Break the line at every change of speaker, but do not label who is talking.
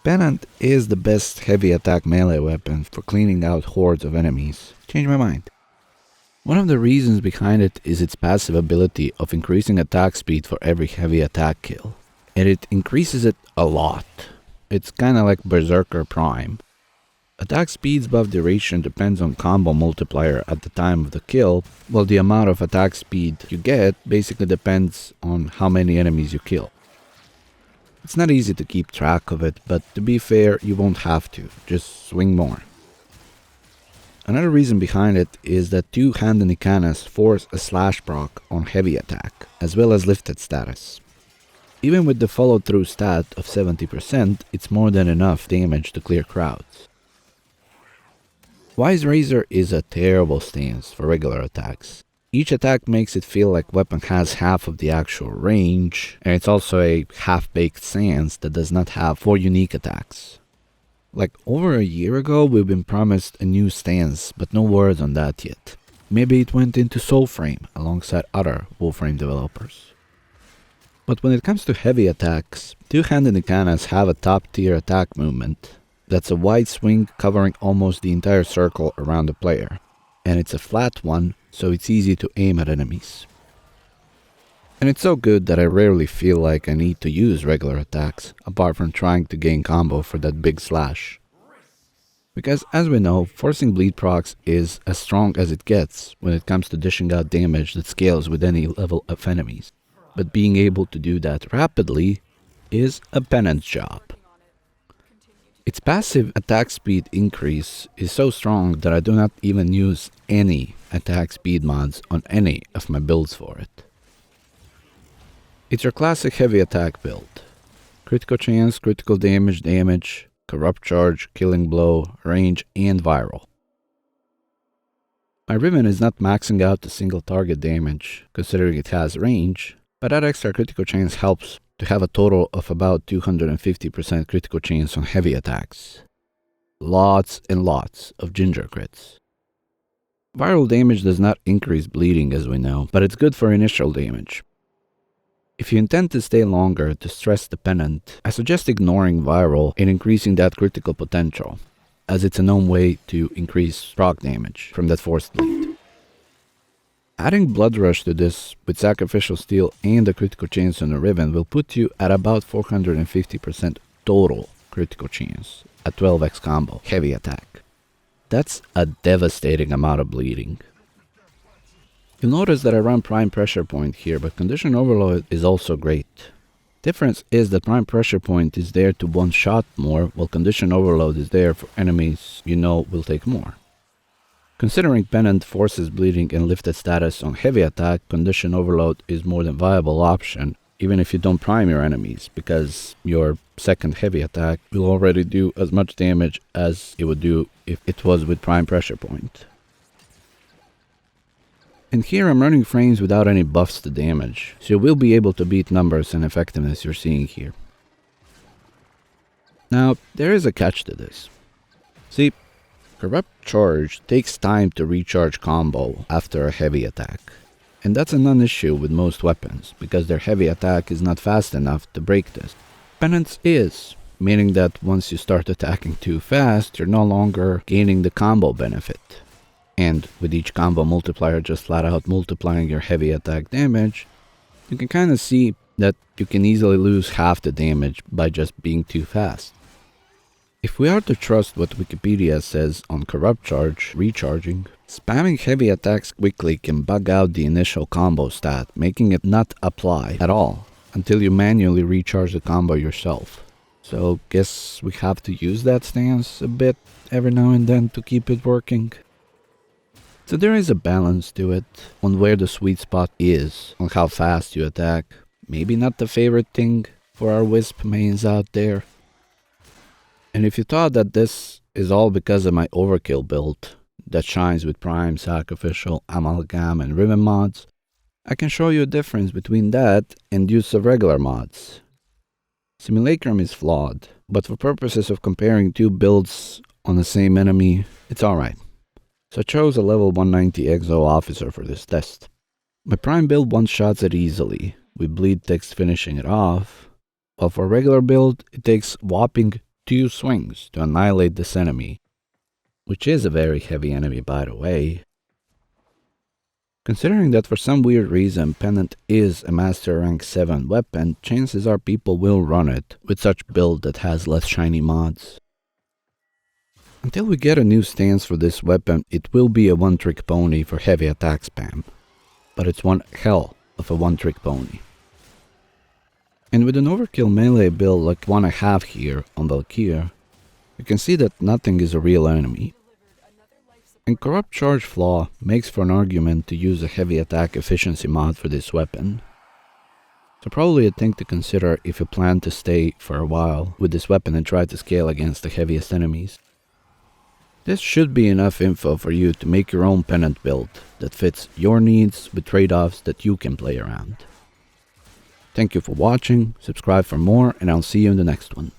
Pennant is the best heavy attack melee weapon for cleaning out hordes of enemies. Change my mind. One of the reasons behind it is its passive ability of increasing attack speed for every heavy attack kill. And it increases it a lot. It's kinda like Berserker Prime. Attack speed's buff duration depends on combo multiplier at the time of the kill, while the amount of attack speed you get basically depends on how many enemies you kill. It's not easy to keep track of it, but to be fair, you won't have to, just swing more. Another reason behind it is that two-handed ikanas force a slash proc on heavy attack, as well as lifted status. Even with the follow-through stat of 70%, it's more than enough damage to clear crowds. Wise Razor is a terrible stance for regular attacks. Each attack makes it feel like weapon has half of the actual range, and it's also a half-baked stance that does not have 4 unique attacks. Like over a year ago, we've been promised a new stance, but no word on that yet. Maybe it went into warframe alongside other warframe developers. But when it comes to heavy attacks, two-handed ikanas have a top-tier attack movement. That's a wide swing covering almost the entire circle around the player. And it's a flat one, so it's easy to aim at enemies. And it's so good that I rarely feel like I need to use regular attacks, apart from trying to gain combo for that big slash. Because as we know, forcing bleed procs is as strong as it gets when it comes to dishing out damage that scales with any level of enemies. But being able to do that rapidly is a Pennant's job. Its passive attack speed increase is so strong that I do not even use any attack speed mods on any of my builds for it. It's your classic heavy attack build. Critical chance, critical damage, corrupt charge, killing blow, range, and viral. My Riven is not maxing out the single target damage, considering it has range, but that extra critical chance helps to have a total of about 250% critical chance on heavy attacks. Lots and lots of ginger crits. Viral damage does not increase bleeding as we know, but it's good for initial damage. If you intend to stay longer to stress the Pennant, I suggest ignoring viral and increasing that critical potential, as it's a known way to increase proc damage from that forced bleed. Adding Blood Rush to this with Sacrificial Steel and the critical chance on the Riven will put you at about 450% total critical chance at 12x combo heavy attack. That's a devastating amount of bleeding. You'll notice that I run Prime Pressure Point here, but Condition Overload is also great. Difference is that Prime Pressure Point is there to one-shot more, while Condition Overload is there for enemies you know will take more. Considering Pennant forces bleeding and lifted status on heavy attack, Condition Overload is more than viable option, even if you don't prime your enemies, because your second heavy attack will already do as much damage as it would do if it was with Prime Pressure Point. And here I'm running frames without any buffs to damage, so you will be able to beat numbers and effectiveness you're seeing here. Now, there is a catch to this. See, Corrupt Charge takes time to recharge combo after a heavy attack. And that's a non-issue with most weapons, because their heavy attack is not fast enough to break this. Pennant's is, meaning that once you start attacking too fast, you're no longer gaining the combo benefit. And with each combo multiplier just flat out multiplying your heavy attack damage, you can kind of see that you can easily lose half the damage by just being too fast. If we are to trust what Wikipedia says on Corrupt Charge recharging, spamming heavy attacks quickly can bug out the initial combo stat, making it not apply at all until you manually recharge the combo yourself. So guess we have to use that stance a bit every now and then to keep it working. So there is a balance to it, on where the sweet spot is, on how fast you attack. Maybe not the favorite thing for our Wisp mains out there. And if you thought that this is all because of my overkill build that shines with Prime, Sacrificial, Amalgam, and Riven mods, I can show you a difference between that and use of regular mods. Simulacrum is flawed, but for purposes of comparing two builds on the same enemy, it's alright. So I chose a level 190 Exo Officer for this test. My Prime build one-shots it easily, with Bleed Text finishing it off, while for a regular build, it takes whopping 2 swings to annihilate this enemy, which is a very heavy enemy by the way. Considering that for some weird reason Pennant is a master rank 7 weapon, chances are people will run it with such build that has less shiny mods. Until we get a new stance for this weapon, it will be a one-trick pony for heavy attack spam, but it's one hell of a one-trick pony. And with an overkill melee build like one I have here on Valkyr, you can see that nothing is a real enemy. And Corrupt Charge flaw makes for an argument to use a heavy attack efficiency mod for this weapon. So probably a thing to consider if you plan to stay for a while with this weapon and try to scale against the heaviest enemies. This should be enough info for you to make your own Pennant build that fits your needs with trade-offs that you can play around. Thank you for watching, subscribe for more, and I'll see you in the next one.